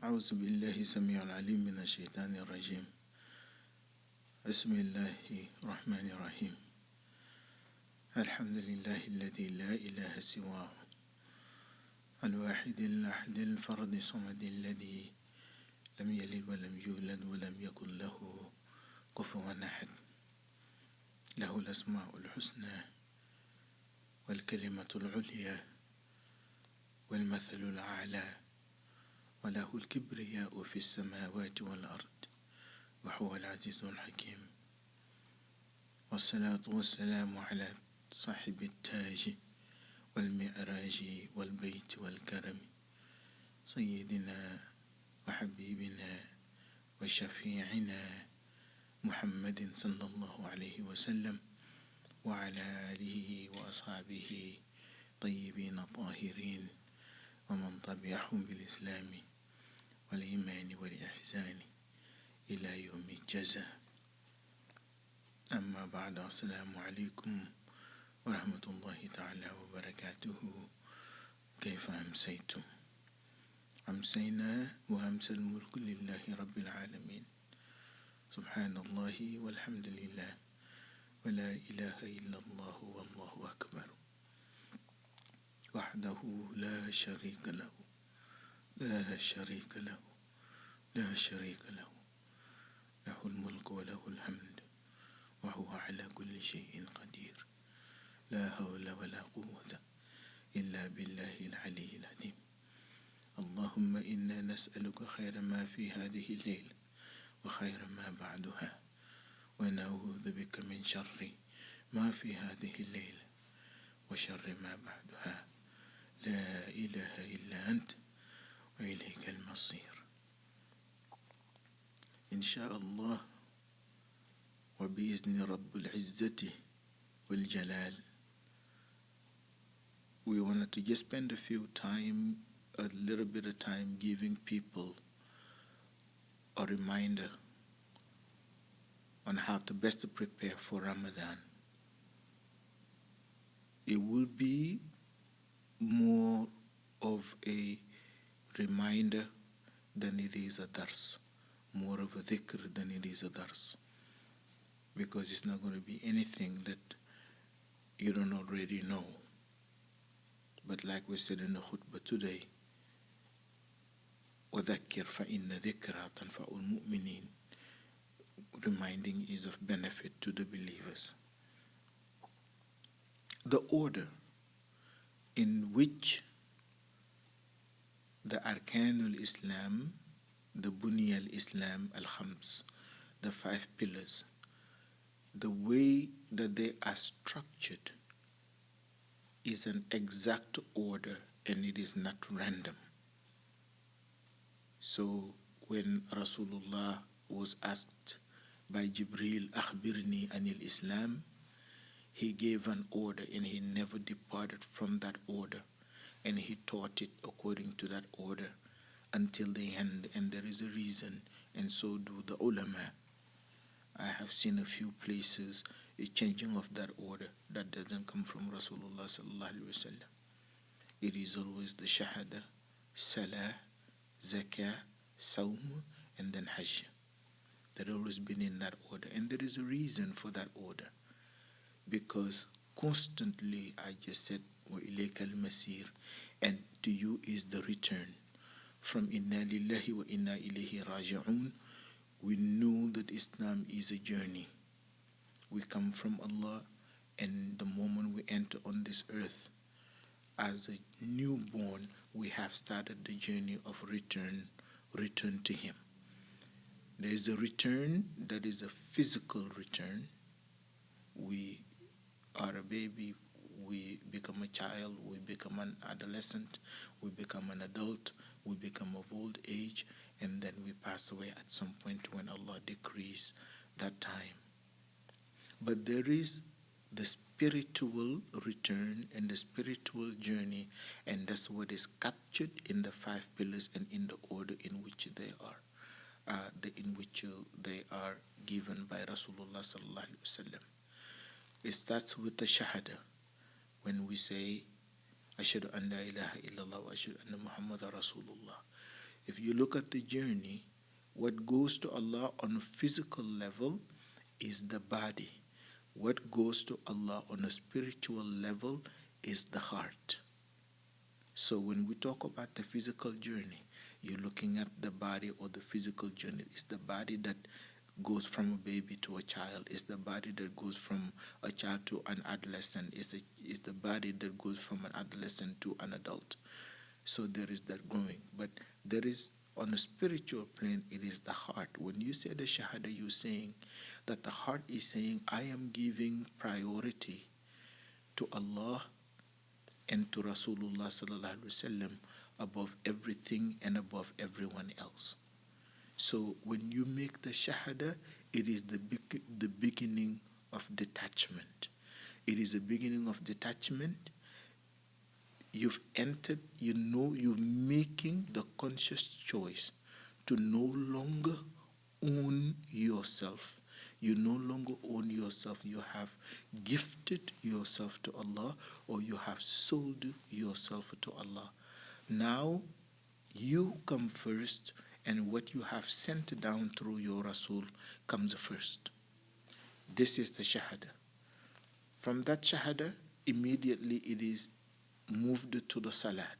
أعوذ بالله السميع العليم من الشيطان الرجيم. بسم الله الرحمن الرحيم. الحمد لله الذي لا إله سواه، الواحد الأحد الفرد الصمد الذي لم يلد ولم يولد ولم يكن له كفوا أحد، له الأسماء الحسنى والكلمة العليا والمثل الأعلى، وله الكبرياء في السماوات والأرض، وهو العزيز الحكيم. والصلاة والسلام على صاحب التاج والمعراج والبيت والكرم، سيدنا وحبيبنا وشفيعنا محمد صلى الله عليه وسلم، وعلى آله وأصحابه طيبين طاهرين، ومن تبعهم بالإسلام والإيمان والإحسان إلى يوم الجزاء. أما بعد، السلام عليكم ورحمة الله تعالى وبركاته. كيف أمسيتم؟ أمسينا وأمسى الملك لله رب العالمين، سبحان الله والحمد لله ولا إله إلا الله والله أكبر، وحده لا شريك له لا شريك له لا شريك له، له الملك وله الحمد وهو على كل شيء قدير، لا حول ولا قوة إلا بالله العلي العظيم. اللهم إنا نسألك خير ما في هذه الليلة وخير ما بعدها، ونعوذ بك من شر ما في هذه الليلة وشر ما بعدها. لا إله إلا أنت وإليك المصير. إن شاء الله وبإذن رب العزة والجلال, we wanted to just spend a little bit of time giving people a reminder on how to best prepare for Ramadan. It will be more of a reminder than it is a dars, more of a dhikr than it is a dars, because it's not going to be anything that you don't already know. But like we said in the khutbah today, وَذَكِّرْ فَإِنَّ ذِكْرَى تَنْفَعُ الْمُؤْمِنِينَ, reminding is of benefit to the believers. The order in which the Arkanul Islam, the Bunyal Islam al-Khams, the 5 pillars, the way that they are structured is an exact order, and it is not random. So when Rasulullah was asked by Jibril, Akhbirni Anil Islam, he gave an order and he never departed from that order, and he taught it according to that order until the end, and there is a reason, and so do the ulama. I have seen a few places a changing of that order that doesn't come from Rasulullah sallallahu alaihi wasallam. It is always the shahada, salah, zakah, sawm, and then hajj. That always been in that order, and there is a reason for that order, because constantly I just said wa ilayka al-masir, and to you is the return. From inna lillahi wa inna ilayhi raji'un, we know that Islam is a journey. We come from Allah, and the moment we enter on this earth as a newborn, we have started the journey of return to Him. There is a return that is a physical return. We are a baby, we become a child, we become an adolescent, we become an adult, we become of old age, and then we pass away at some point when Allah decrees that time. But there is the spiritual return and the spiritual journey, and that's what is captured in the 5 pillars and in the order in which they are given by Rasulullah sallallahu alaihi wasallam. It starts with the shahada, when we say Ashhadu an la ilaha illallah wa ashhadu anna Muhammadan Rasulullah. If you look at the journey, what goes to Allah on a physical level is the body. What goes to Allah on a spiritual level is the heart. So when we talk about the physical journey, you're looking at the body, or the physical journey. It's the body that goes from a baby to a child. It's the body that goes from a child to an adolescent. It's the body that goes from an adolescent to an adult. So there is that growing. But there is, on a spiritual plane, it is the heart. When you say the Shahada, you're saying that the heart is saying, I am giving priority to Allah and to Rasulullah sallallahu alaihi wasallam above everything and above everyone else. So when you make the Shahada, it is the beginning of detachment. It is the beginning of detachment. You've entered, you're making the conscious choice to no longer own yourself. You no longer own yourself. You have gifted yourself to Allah, or you have sold yourself to Allah. Now you come first, and what you have sent down through your Rasul comes first. This is the Shahada. From that Shahada, immediately it is moved to the Salat.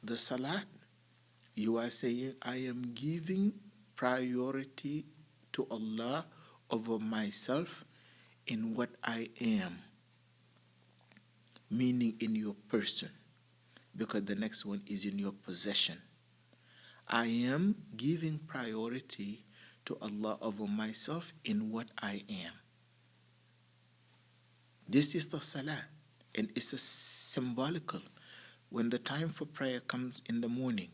The Salat, you are saying, I am giving priority to Allah over myself in what I am, meaning in your person, because the next one is in your possession. I am giving priority to Allah over myself in what I am. This is the Salah, and it's a symbolical. When the time for prayer comes in the morning,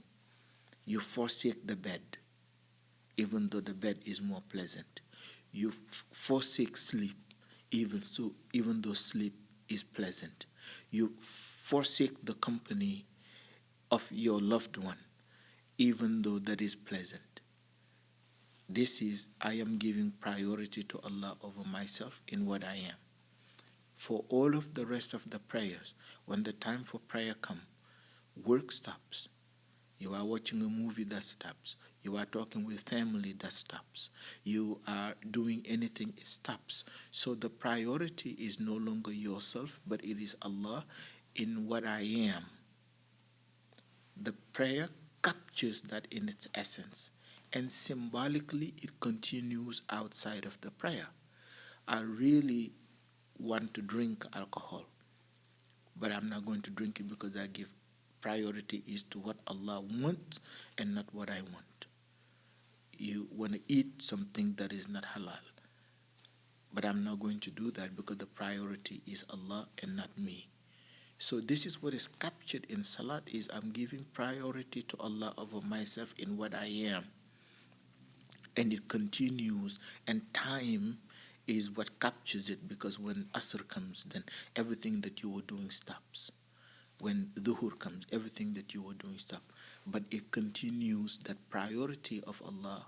you forsake the bed, even though the bed is more pleasant. You forsake sleep, even though sleep is pleasant. You forsake the company of your loved one, even though that is pleasant. This is, I am giving priority to Allah over myself in what I am. For all of the rest of the prayers, when the time for prayer comes, work stops. You are watching a movie, that stops. You are talking with family, that stops. You are doing anything, it stops. So the priority is no longer yourself, but it is Allah in what I am. The prayer captures that in its essence, and symbolically it continues outside of the prayer. I really want to drink alcohol, but I'm not going to drink it because I give priority is to what Allah wants and not what I want. You want to eat something that is not halal, but I'm not going to do that because the priority is Allah and not me. So this is what is captured in Salat, is I'm giving priority to Allah over myself in what I am. And it continues, and time is what captures it, because when Asr comes, then everything that you were doing stops. When Dhuhr comes, everything that you were doing stops. But it continues, that priority of Allah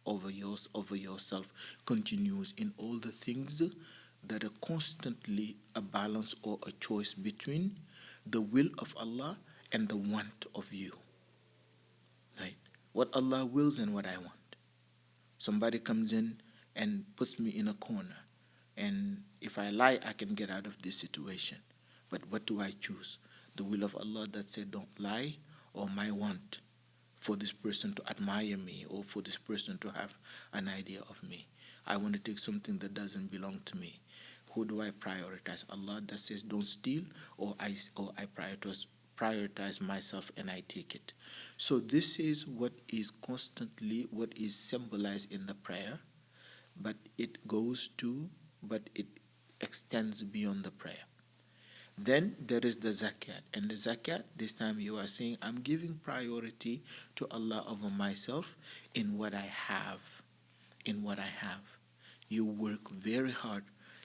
over yourself continues in all the things that are constantly a balance or a choice between the will of Allah and the want of you. Right? What Allah wills and what I want. Somebody comes in and puts me in a corner, and if I lie, I can get out of this situation. But what do I choose? The will of Allah that said don't lie, or my want for this person to admire me, or for this person to have an idea of me? I want to take something that doesn't belong to me. Who do I prioritize? Allah that says don't steal, or I prioritize myself and I take it. So this is what is constantly, what is symbolized in the prayer, but it extends beyond the prayer. Then there is the zakat. And the zakat, this time you are saying, I'm giving priority to Allah over myself in what I have. In what I have. You work very hard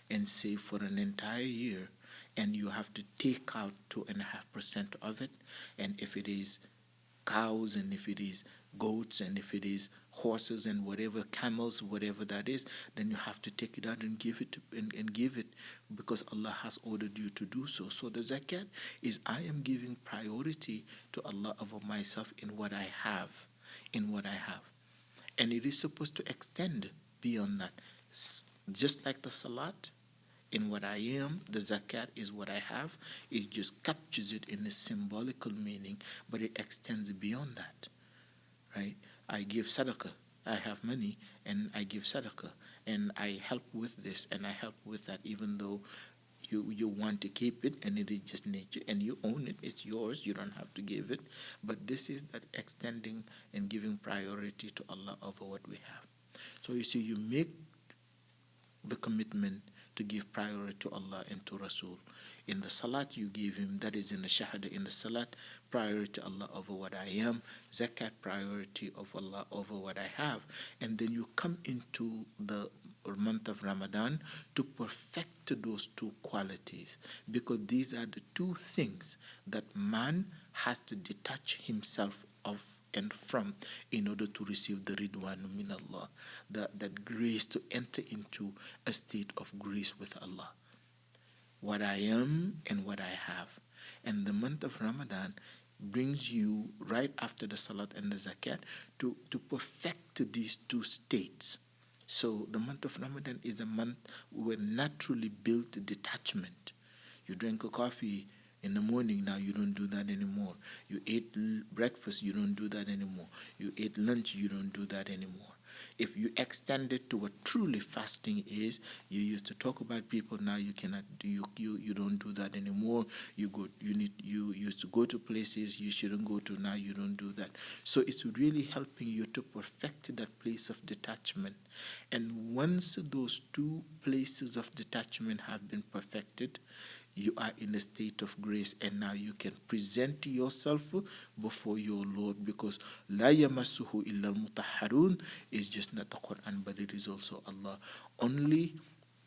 and save for an entire year, and you have to take out 2.5% of it. And if it is cows, and if it is goats, and if it is horses and whatever, camels, whatever that is, then you have to take it out and give it and give it, because Allah has ordered you to do so. So the zakat is, I am giving priority to Allah over myself in what I have, and it is supposed to extend beyond that. Just like the salat, in what I am, the zakat is what I have. It just captures it in a symbolical meaning, but it extends beyond that, right? I give sadaqah. I have money and I give sadaqah, and I help with this and I help with that, even though you want to keep it and it is just nature and you own it, it's yours, you don't have to give it. But this is that extending and giving priority to Allah over what we have. So you see, you make the commitment to give priority to Allah and to Rasul. In the salat you give him, that is in the shahada, in the salat, priority to Allah over what I am, zakat, priority of Allah over what I have. And then you come into the month of Ramadan to perfect those two qualities, because these are the two things that man has to detach himself of and from in order to receive the ridwan min Allah, that grace to enter into a state of grace with Allah. What I am and what I have. And the month of Ramadan brings you right after the salat and the zakat to perfect these two states. So the month of Ramadan is a month where naturally built detachment. You drink a coffee in the morning, now you don't do that anymore. You ate breakfast, you don't do that anymore. You ate lunch, you don't do that anymore. If you extend it to what truly fasting is, you used to talk about people, now you cannot do, you don't do that anymore. You used to go to places you shouldn't go to, now you don't do that. So it's really helping you to perfect that place of detachment. And once those two places of detachment have been perfected, you are in a state of grace, and now you can present yourself before your Lord, because la yamassuhu illa al-mutahharun is just not the Quran, but it is also Allah. Only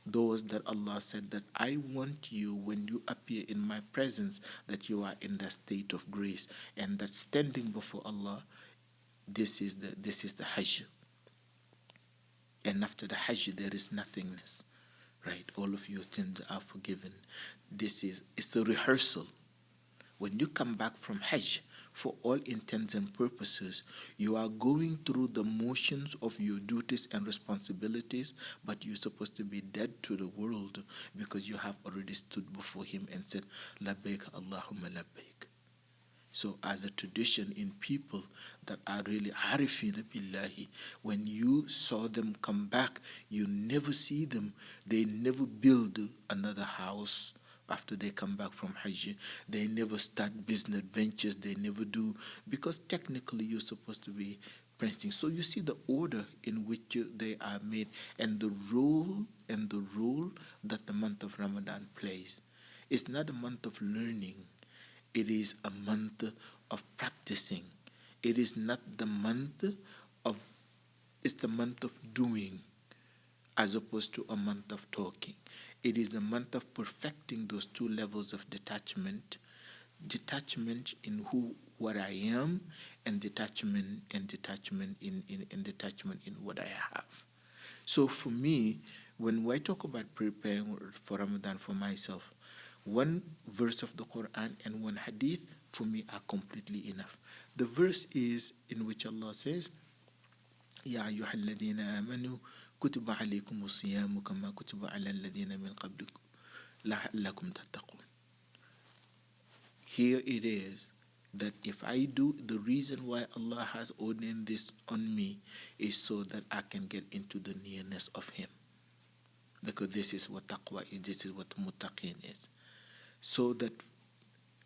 those that Allah said that I want you, when you appear in my presence, that you are in the state of grace, and that standing before Allah, this is the Hajj. And after the Hajj there is nothingness. Right, all of your sins are forgiven. It's a rehearsal. When you come back from Hajj, for all intents and purposes, you are going through the motions of your duties and responsibilities, but you're supposed to be dead to the world, because you have already stood before him and said, Labbaik Allahumma labbaik. So as a tradition in people that are really arifin billahi, when you saw them come back, you never see them. They never build another house after they come back from Hajj. They never start business ventures. They never do, because technically you're supposed to be printing. So you see the order in which they are made, and the role that the month of Ramadan plays. It's not a month of learning. It is a month of practicing. It is not the month of, it's the month of doing, as opposed to a month of talking. It is a month of perfecting those two levels of detachment. Detachment in what I am, and detachment in detachment in what I have. So for me, when I talk about preparing for Ramadan for myself, one verse of the Quran and one hadith for me are completely enough. The verse is in which Allah says, Ya ayyuhalladhina amanu kutiba alaykum as-siyamu kama kutiba ala alladhina min qablikum la'allakum tattaqun. Here it is that if I do, the reason why Allah has ordained this on me is so that I can get into the nearness of Him. Because this is what taqwa is, this is what muttaqin is. So that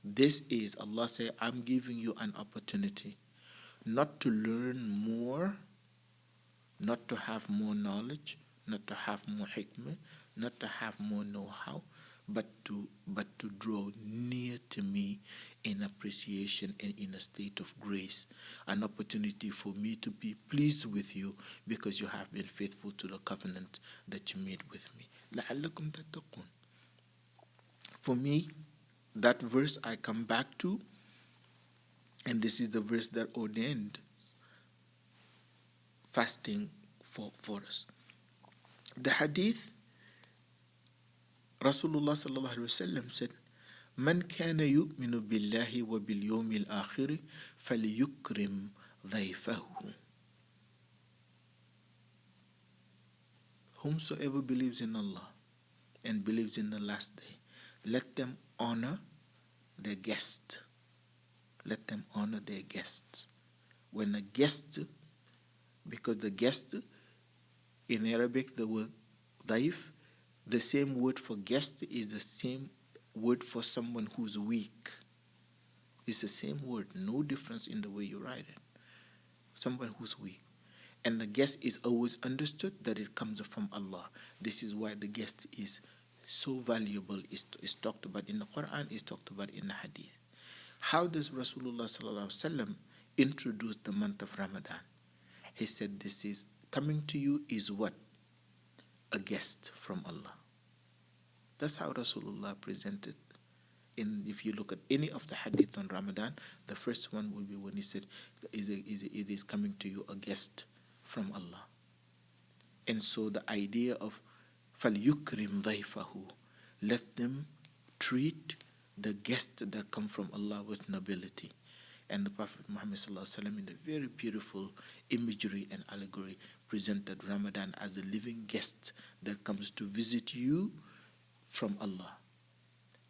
this is, Allah say, I'm giving you an opportunity not to learn more, not to have more knowledge, not to have more hikmah, not to have more know-how, but to draw near to me in appreciation and in a state of grace. An opportunity for me to be pleased with you because you have been faithful to the covenant that you made with me. لَعَلَّكُمْ تَتَّقُونَ. For me, that verse I come back to, and this is the verse that ordained fasting for us. The hadith, Rasulullah sallallahu alaihi wasallam said, "Man kana yu'minu billahi wa bil yawmil akhir falyukrim dhayfahu." Whomsoever believes in Allah and believes in the last day, let them honor their guest. Let them honor their guests. When a guest, because the guest in Arabic, the word daif, the same word for guest is the same word for someone who's weak. It's the same word, no difference in the way you write it. Someone who's weak. And the guest is always understood that it comes from Allah. This is why the guest is so valuable. It's talked about in the Quran, it's talked about in the Hadith. How does Rasulullah sallallahu alaihi wasallam introduce the month of Ramadan? He said, "This is coming to you is what? A guest from Allah." That's how Rasulullah presented. If you look at any of the hadith on Ramadan, the first one will be when he said, "It is coming to you a guest from Allah." And so the idea of فَلْيُكْرِمْ ضَيْفَهُ, let them treat the guests that come from Allah with nobility. And the Prophet Muhammad sallallahu alaihi wasallam, in a very beautiful imagery and allegory, presented Ramadan as a living guest that comes to visit you from Allah.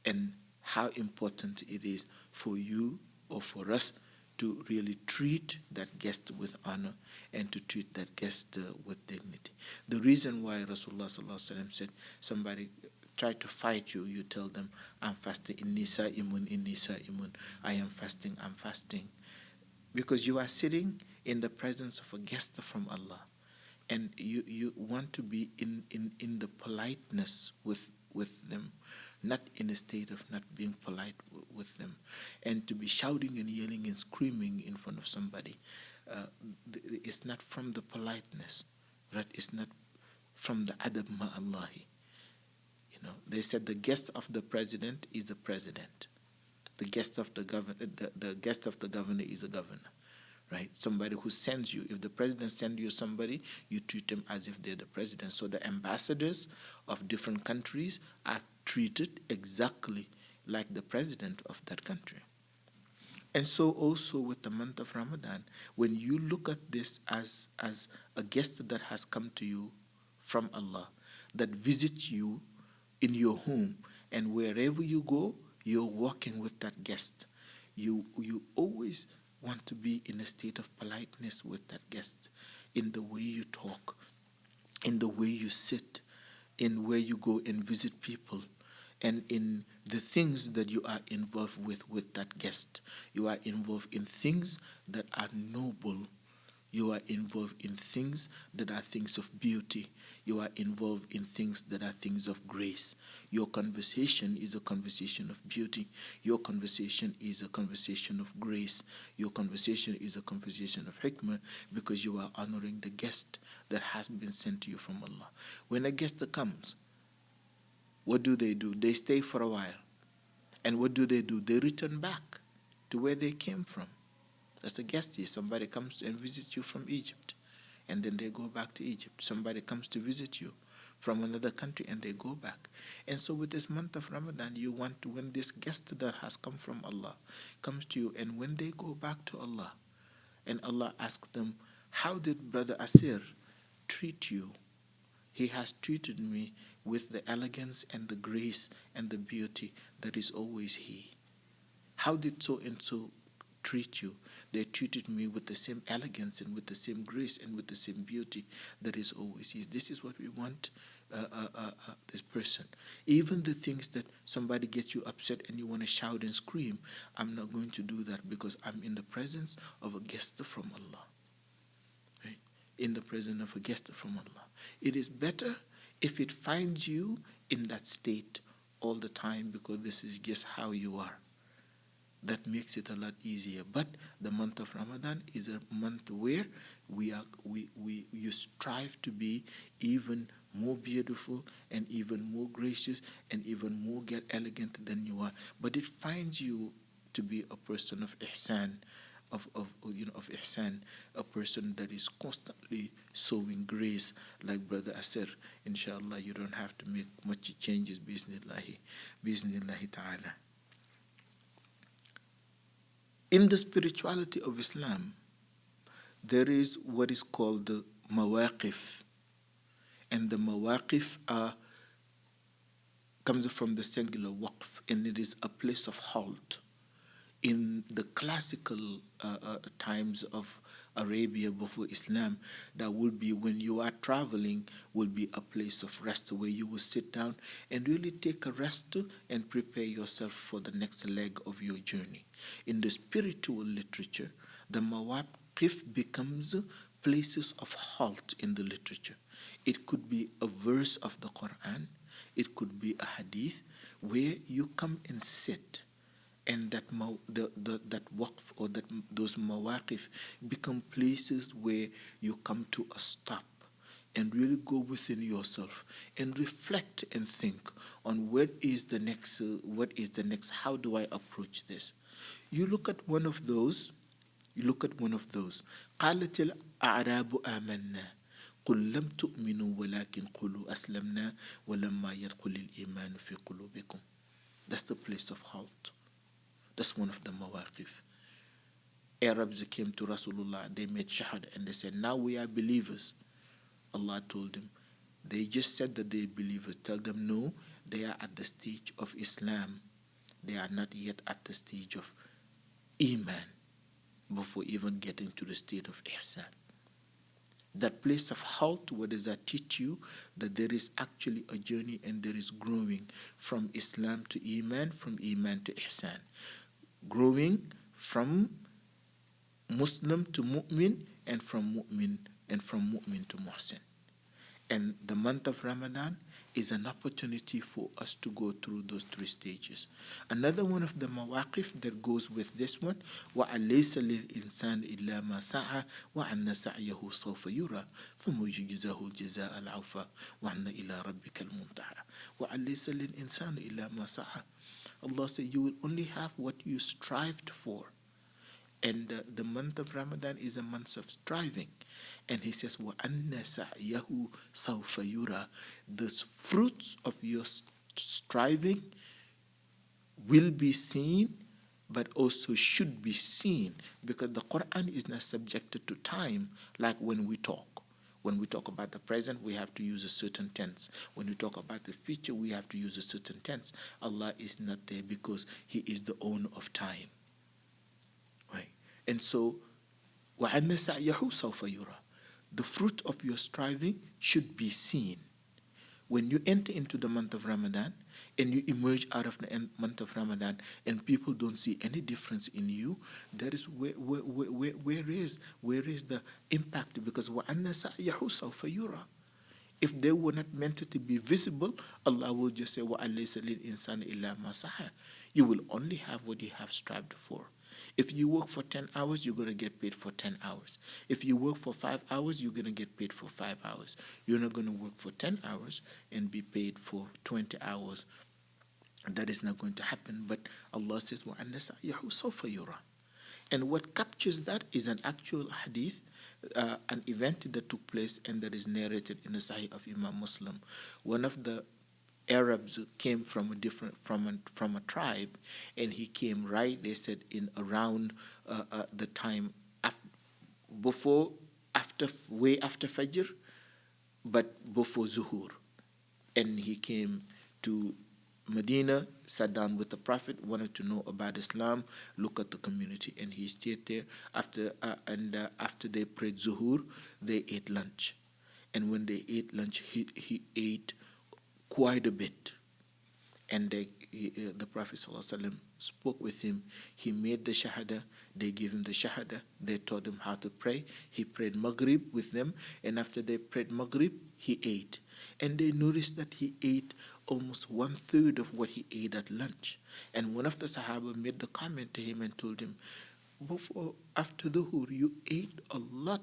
And how important it is for you or for us to really treat that guest with honor and to treat that guest with dignity. The reason why Rasulullah sallallahu alaihi wasallam said, somebody try to fight you, you tell them, "I'm fasting, inni sa'imun, I am fasting, I'm fasting." Because you are sitting in the presence of a guest from Allah, and you want to be in the politeness with them, not in a state of not being polite with them. And to be shouting and yelling and screaming in front of somebody, it's not from the politeness, right? It's not from the adab ma'allahi. You know, they said the guest of the president is the president. The guest of the governor, the guest of the governor is a governor, right? Somebody who sends you. If the president sends you somebody, you treat them as if they're the president. So the ambassadors of different countries are treated exactly like the president of that country. And so also with the month of Ramadan, when you look at this as a guest that has come to you from Allah, that visits you in your home, and wherever you go, you're walking with that guest. You always want to be in a state of politeness with that guest, in the way you talk, in the way you sit, in where you go and visit people, and in the things that you are involved with that guest. You are involved in things that are noble. You are involved in things that are things of beauty. You are involved in things that are things of grace. Your conversation is a conversation of beauty. Your conversation is a conversation of grace. Your conversation is a conversation of hikmah, because you are honoring the guest that has been sent to you from Allah. When a guest comes, what do? They stay for a while. And what do? They return back to where they came from. That's a guest. Somebody comes and visits you from Egypt, and then they go back to Egypt. Somebody comes to visit you from another country, and they go back. And so with this month of Ramadan, you want to, when this guest that has come from Allah comes to you, and when they go back to Allah, and Allah asks them, "How did Brother Asir treat you?" He has treated me with the elegance and the grace and the beauty that is always he. How did so and so treat you? They treated me with the same elegance and with the same grace and with the same beauty that is always his. This is what we want this person. Even the things that somebody gets you upset and you want to shout and scream, I'm not going to do that, because I'm in the presence of a guest from Allah. Right? In the presence of a guest from Allah. It is better if it finds you in that state all the time, because this is just how you are. That makes it a lot easier. But the month of Ramadan is a month where you strive to be even more beautiful and even more gracious and even more elegant than you are. But it finds you to be a person of ihsan, of ihsan, a person that is constantly sowing grace, like Brother Asir. Inshallah, you don't have to make much changes, bismillahi ta'ala. In the spirituality of Islam, there is what is called the mawaqif, and the mawaqif comes from the singular waqf, and it is a place of halt. In the classical times of Arabia before Islam, that would be when you are traveling, will be a place of rest where you will sit down and really take a rest and prepare yourself for the next leg of your journey. In the spiritual literature, the mawaqif becomes places of halt in the literature. It could be a verse of the Quran, it could be a hadith where you come and sit, and that that waqf or those mawaqif become places where you come to a stop and really go within yourself and reflect and think on what is the next, how do I approach this? You look at one of those. قالت الأعراب آمنا قل لم تؤمنوا ولكن قولوا أسلمنا ولما يدخل الإيمان في قلوبكم. That's the place of halt. That's one of the mawaqif. Arabs came to Rasulullah, they made shahad and they said, now we are believers. Allah told them, they just said that they are believers. Tell them, no, they are at the stage of Islam. They are not yet at the stage of Iman before even getting to the state of Ihsan. That place of halt, what does that teach you? That there is actually a journey and there is growing from Islam to Iman, from Iman to Ihsan. Growing from Muslim to Mu'min, and from Mu'min to Muhsin. And the month of Ramadan is an opportunity for us to go through those three stages. Another one of the mawaqif that goes with this one, وَعَلَيْسَ لِلْإِنسَانِ إِلَّا مَا سَعَى وَأَنَّ سَعْيَهُ سَوْفَ يُرَى ثُمَّ يُجْزَاهُ الْجَزَاءَ الْعَوْفَى وَأَنَّ إِلَىٰ رَبِّكَ الْمُنْتَهَى وَعَلَيْسَ لِلْإِنسَانِ إِلَّا مَا سَعَى. Allah said, you will only have what you strived for. And the month of Ramadan is a month of striving. And he says, وَأَنَّ سَعْيَهُ سَوْفَ يُرَى. The fruits of your striving will be seen, but also should be seen, because the Quran is not subjected to time like when we talk. When we talk about the present, we have to use a certain tense. When we talk about the future, we have to use a certain tense. Allah is not there because He is the owner of time. Right? And so, وَأَنَّ سَعْيَهُ سَوْفَ يُرَى. The fruit of your striving should be seen. When you enter into the month of Ramadan and you emerge out of the month of Ramadan and people don't see any difference in you, that is where is the impact? Because وَأَنَّ سَعْيَهُ سَوْفَ يُرَى. If they were not meant to be visible, Allah will just say, وَأَلَيْسَ لِلْإِنسَانِ إِلَّا مَا سَعَى. You will only have what you have strived for. If you work for 10 hours, you're going to get paid for 10 hours. If you work for 5 hours, you're going to get paid for 5 hours. You're not going to work for 10 hours and be paid for 20 hours. That is not going to happen. But Allah says, وَأَنَّ سَعْيَهُ سَوْفَ يُرَى. And what captures that is an actual hadith, an event that took place and that is narrated in the Sahih of Imam Muslim. One of the Arabs came from a tribe, and he came right, they said, in around the time way after Fajr, but before Zuhur. And he came to Medina, sat down with the Prophet, wanted to know about Islam, look at the community, and he stayed there. After they prayed Zuhur, they ate lunch. And when they ate lunch, he ate quite a bit. And the Prophet ﷺ spoke with him. He made the shahada. They gave him the shahada. They taught him how to pray. He prayed Maghrib with them. And after they prayed Maghrib, he ate. And they noticed that he ate almost 1/3 of what he ate at lunch. And one of the Sahaba made the comment to him and told him, after the Dhuhr, you ate a lot.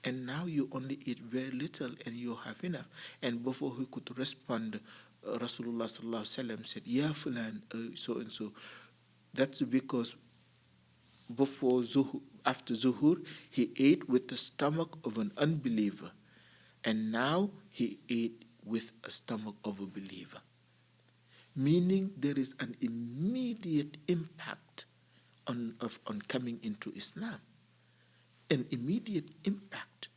And now you only eat very little and you have enough. And before he could respond, Rasulullah sallallahu alaihi wasallam said, Ya fulan, so and so. That's because before Zuhur, after Zuhur, he ate with the stomach of an unbeliever. And now he ate with a stomach of a believer. Meaning there is an immediate impact on coming into Islam. An immediate impact,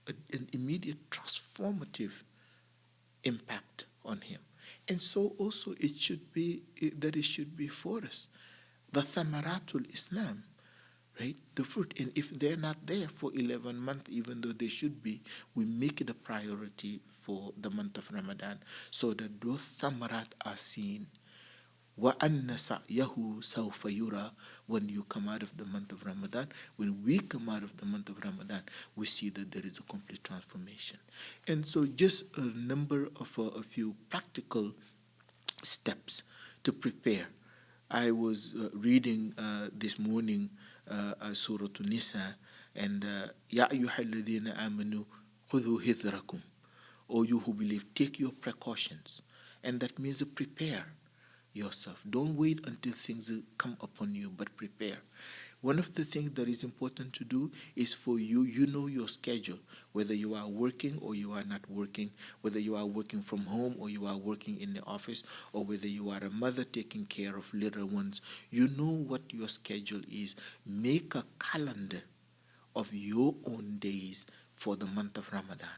an immediate transformative impact on him. And so also it should be for us. The thamaratul Islam, right? The fruit. And if they're not there for 11 months, even though they should be, we make it a priority for the month of Ramadan so that those thamarat are seen. وَأَنَّ سَعْيَهُ سَوْفَ يُرَى. When you come out of the month of Ramadan, when we come out of the month of Ramadan, we see that there is a complete transformation. And so just a number of a few practical steps to prepare. I was reading this morning Surah Nisa, and Ya ayyuhalladhina amanu khudhu hithrakum. O you who believe, take your precautions. And that means prepare yourself. Don't wait until things come upon you, but prepare. One of the things that is important to do is for you know your schedule, whether you are working or you are not working, whether you are working from home or you are working in the office, or whether you are a mother taking care of little ones. You know what your schedule is. Make a calendar of your own days for the month of Ramadan.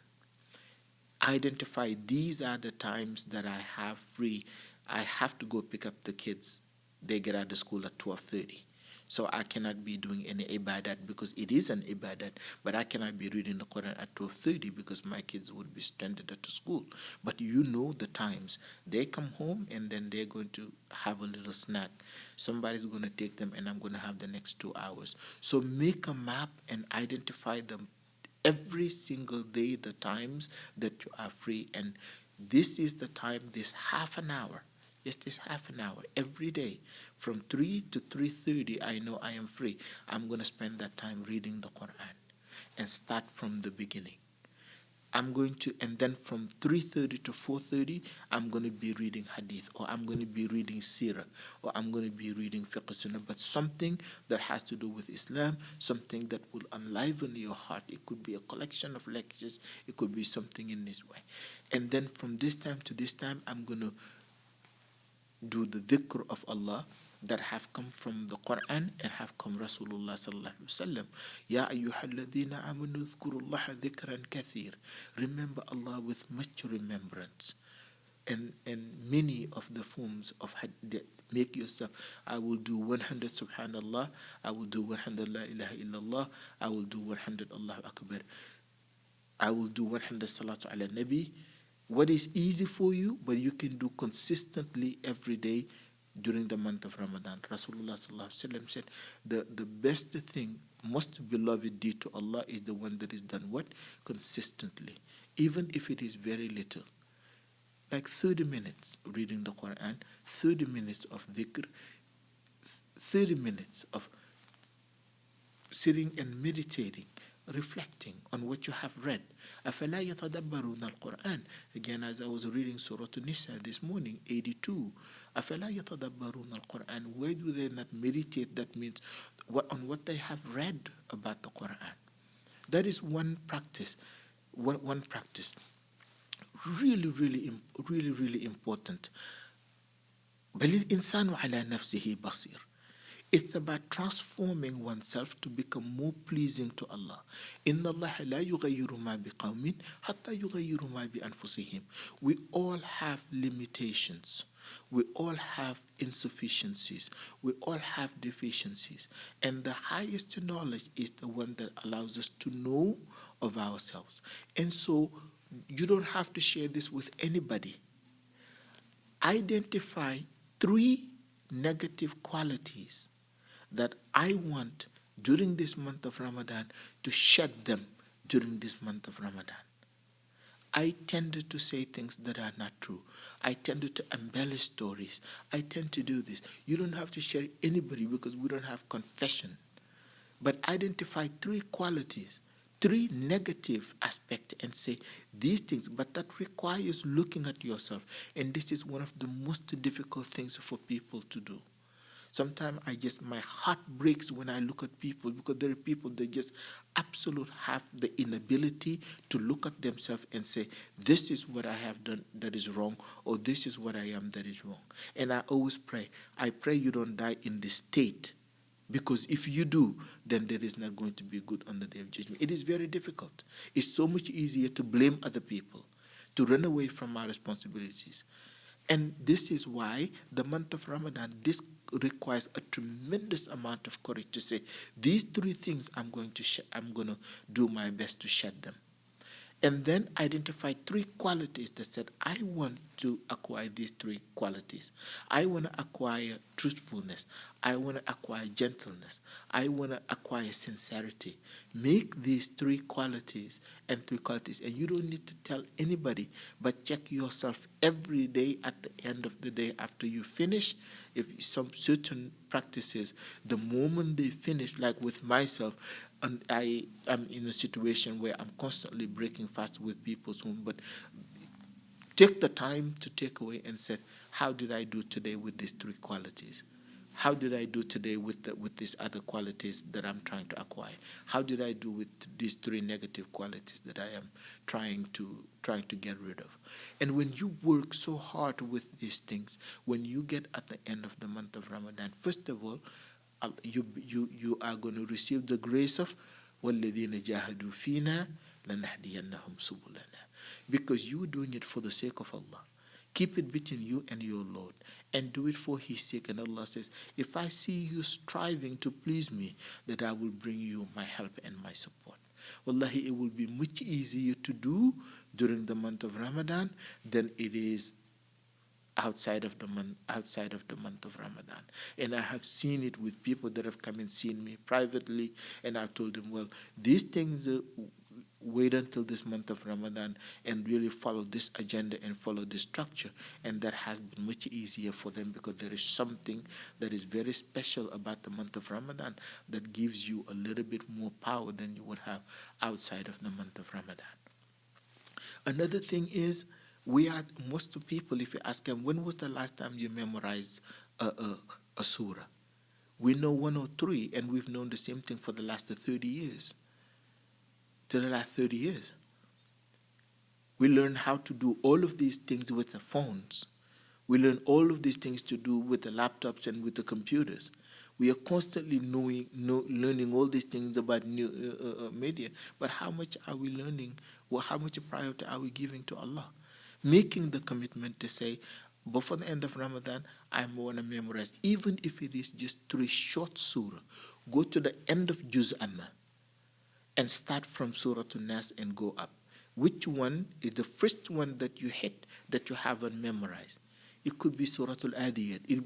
Identify these are the times that I have free. I have to go pick up the kids. They get out of school at 12:30. So I cannot be doing any ibadat because it is an ibadat, but I cannot be reading the Quran at 12:30 because my kids would be stranded at the school. But you know the times. They come home and then they're going to have a little snack. Somebody's going to take them and I'm going to have the next 2 hours. So make a map and identify them every single day, the times that you are free. And this is the time, this half an hour, just this half an hour every day from 3 to 3:30, I know I am free. I'm going to spend that time reading the Quran and start from the beginning. And then from 3:30 to 4:30, I'm going to be reading hadith, or I'm going to be reading seerah, or I'm going to be reading fiqh sunnah, but something that has to do with Islam, something that will enliven your heart. It could be a collection of lectures, it could be something in this way. And then from this time to this time, I'm going to do the dhikr of Allah that have come from the Quran and have come Rasulullah sallallahu alaihi wasallam. Ya ayyuhalladhina amanu dhkurullaha dhikran kathir. Remember Allah with much remembrance. And many of the forms of hadith. Make yourself, I will do 100 subhanallah, I will do 100 la ilaha illallah, I will do 100 Allahu Akbar, I will do 100 salatu ala nabi. What is easy for you, but you can do consistently every day during the month of Ramadan. Rasulullah sallallahu alaihi wasallam said, the best thing, most beloved deed to Allah is the one that is done what? Consistently. Even if it is very little. Like 30 minutes reading the Quran, 30 minutes of dhikr, 30 minutes of sitting and meditating, reflecting on what you have read. أَفَلَا يَتَدَبَّرُونَ الْقُرْآنَ. Again, as I was reading Surah Nisa this morning, 82. أَفَلَا يَتَدَبَّرُونَ الْقُرْآنَ. Why do they not meditate? That means on what they have read about the Quran. That is one practice. One practice. Really, really important. بَلِ الْإِنسَانُ عَلَى نَفْسِهِ بَصِيرٌ. It's about transforming oneself to become more pleasing to Allah. إِنَّ اللَّهَ لَا يُغَيِّرُ مَا بِقَوْمٍ حَتَّى يُغَيِّرُ مَا بِأَنفُسِهِمْ. We all have limitations. We all have insufficiencies. We all have deficiencies. And the highest knowledge is the one that allows us to know of ourselves. And so you don't have to share this with anybody. Identify 3 negative qualities that I want during this month of Ramadan to shed them during this month of Ramadan. I tended to say things that are not true. I tended to embellish stories. I tend to do this. You don't have to share anybody because we don't have confession. But identify 3 qualities, 3 negative aspects and say these things, but that requires looking at yourself. And this is one of the most difficult things for people to do. Sometimes my heart breaks when I look at people, because there are people that just absolute have the inability to look at themselves and say, this is what I have done that is wrong, or this is what I am that is wrong. And I always pray, I pray you don't die in this state, because if you do, then there is not going to be good on the day of judgment. It is very difficult. It's so much easier to blame other people, to run away from our responsibilities. And this is why the month of Ramadan, this requires a tremendous amount of courage to say, these three things I'm going to do my best to shed them. And then identify three qualities that said, I want to acquire these three qualities. I want to acquire truthfulness. I want to acquire gentleness. I want to acquire sincerity. Make these three qualities, and you don't need to tell anybody, but check yourself every day at the end of the day after you finish. If some certain practices, the moment they finish, like with myself, and I am in a situation where I'm constantly breaking fast with people's home, but take the time to take away and say, how did I do today with these three qualities? How did I do today with these other qualities that I'm trying to acquire? How did I do with these three negative qualities that I am trying to get rid of? And when you work so hard with these things, when you get at the end of the month of Ramadan, first of all, you are going to receive the grace of وَالَّذِينَ جَاهَدُوا فِينَا لَنَهْدِيَنَّهُمْ سُبُلَنَا, because you're doing it for the sake of Allah. Keep it between you and your Lord, and do it for His sake. And Allah says, if I see you striving to please me, that I will bring you my help and my support. Wallahi, it will be much easier to do during the month of Ramadan than it is outside of the month of Ramadan. And I have seen it with people that have come and seen me privately, and I've told them, well, these things wait until this month of Ramadan and really follow this agenda and follow this structure, and that has been much easier for them, because there is something that is very special about the month of Ramadan that gives you a little bit more power than you would have outside of the month of Ramadan. Another thing is, most people, if you ask them, when was the last time you memorized a surah? We know 103, and we've known the same thing for the last 30 years. To the last 30 years. We learn how to do all of these things with the phones. We learn all of these things to do with the laptops and with the computers. We are constantly learning all these things about new media. But how much are we learning? Well, how much priority are we giving to Allah? Making the commitment to say, before the end of Ramadan, I want to memorize, even if it is just 3 short surah. Go to the end of Juz Amma and start from Surah to Nas and go up. Which one is the first one that you hit that you haven't memorized? It could be Surah Al-Adiyat. It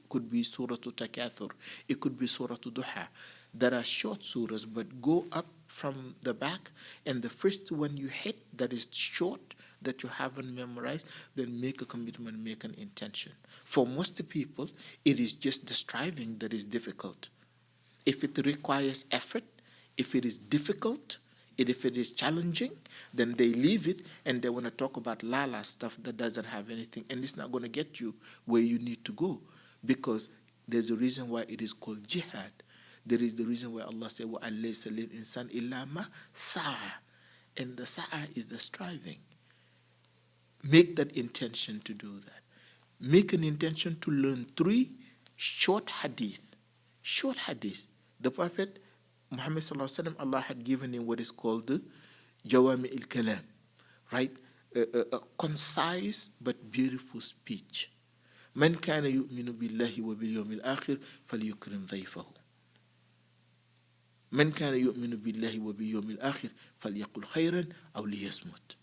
could be Surah Al-Takathur. It could be Surah Al-Duha. There are short surahs, but go up from the back, and the first one you hit that is short, that you haven't memorized, then make a commitment, make an intention. For most people, it is just the striving that is difficult. If it requires effort, if it is difficult, if it is challenging, then they leave it and they want to talk about lala stuff that doesn't have anything, and it's not going to get you where you need to go, because there's a reason why it is called jihad. There is the reason why Allah said, وَأَلَّيْسَ لِلْإِنسَانِ إِلَّا مَا سَعَى, and the sa'a is the striving. Make that intention to do that. Make an intention to learn 3 short hadith. Short hadith. The Prophet Muhammad sallallahu alaihi wasallam, Allah had given him what is called the Jawami al-Kalam, right? A concise but beautiful speech. Man kana yu'minu billahi wa bil yawmil akhir falyukrim dhayfahu. Man kana yu'minu billahi wa bil yawmil akhir falyaqul khayran aw liyasmut.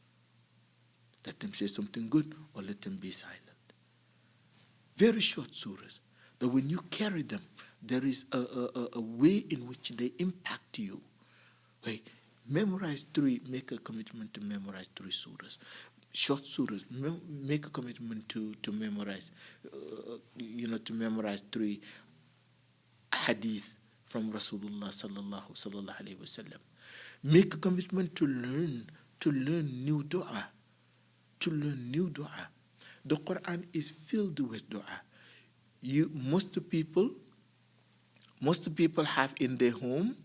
Let them say something good or let them be silent. Very short surahs, that when you carry them, there is a way in which they impact you. Right? Memorize 3, make a commitment to memorize 3 surahs. Short surahs, make a commitment to memorize, to memorize 3 hadith from Rasulullah sallallahu alaihi wasallam. Make a commitment to learn new dua. To learn new dua. The Quran is filled with dua. most people have in their home,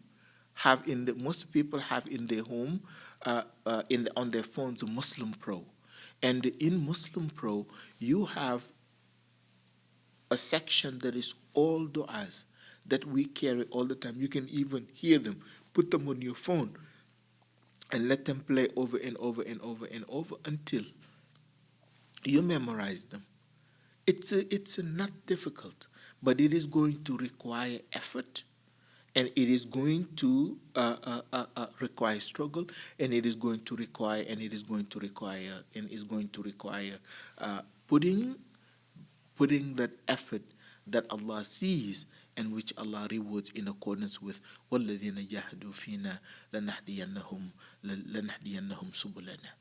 most people have in their home, on their phones, Muslim Pro, and in Muslim Pro you have a section that is all du'as that we carry all the time. You can even hear them. Put them on your phone and let them play over and over and over and over until you memorize them. It's not difficult, but it is going to require effort, and it is going to require struggle, and it is going to require putting that effort that Allah sees and which Allah rewards in accordance with وَالَّذِينَ جَاهَدُوا فِينَا لَنَهْدِيَنَّهُمْ سُبُلَنَا.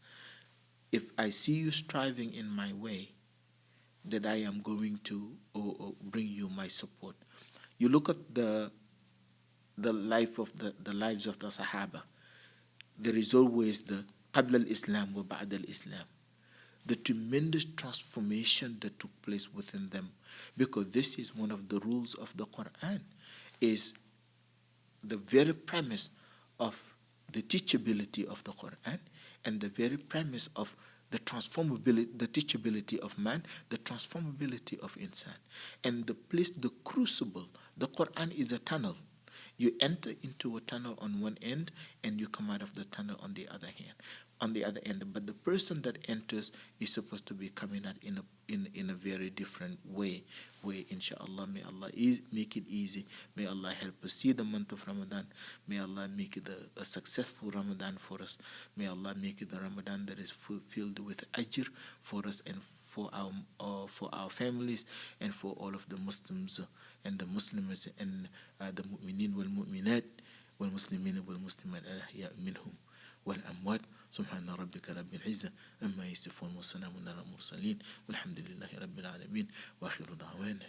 If I see you striving in my way, that I am going to bring you my support. You look at the lives of the Sahaba. There is always the قبل الإسلام وبعد الإسلام, the tremendous transformation that took place within them, because this is one of the rules of the Quran, is the very premise of the teachability of the Quran, and the very premise of the transformability, the teachability of man, the transformability of insan. And the crucible, the Quran is a tunnel. You enter into a tunnel on one end and you come out of the tunnel on the other end. But the person that enters is supposed to be coming out in a very different way. Inshallah, may Allah make it easy. May Allah help us see the month of Ramadan. May Allah make it a successful Ramadan for us. May Allah make it the Ramadan that is filled with ajr for us and for our families and for all of the Muslims and the Muslims and the mu'minin wal mu'minat wal muslimin wal muslimat al-ahya minhum wal amwat. سبحان ربك رب العزة أما يصفون وسلام على المرسلين والحمد لله رب العالمين وآخر دعوانا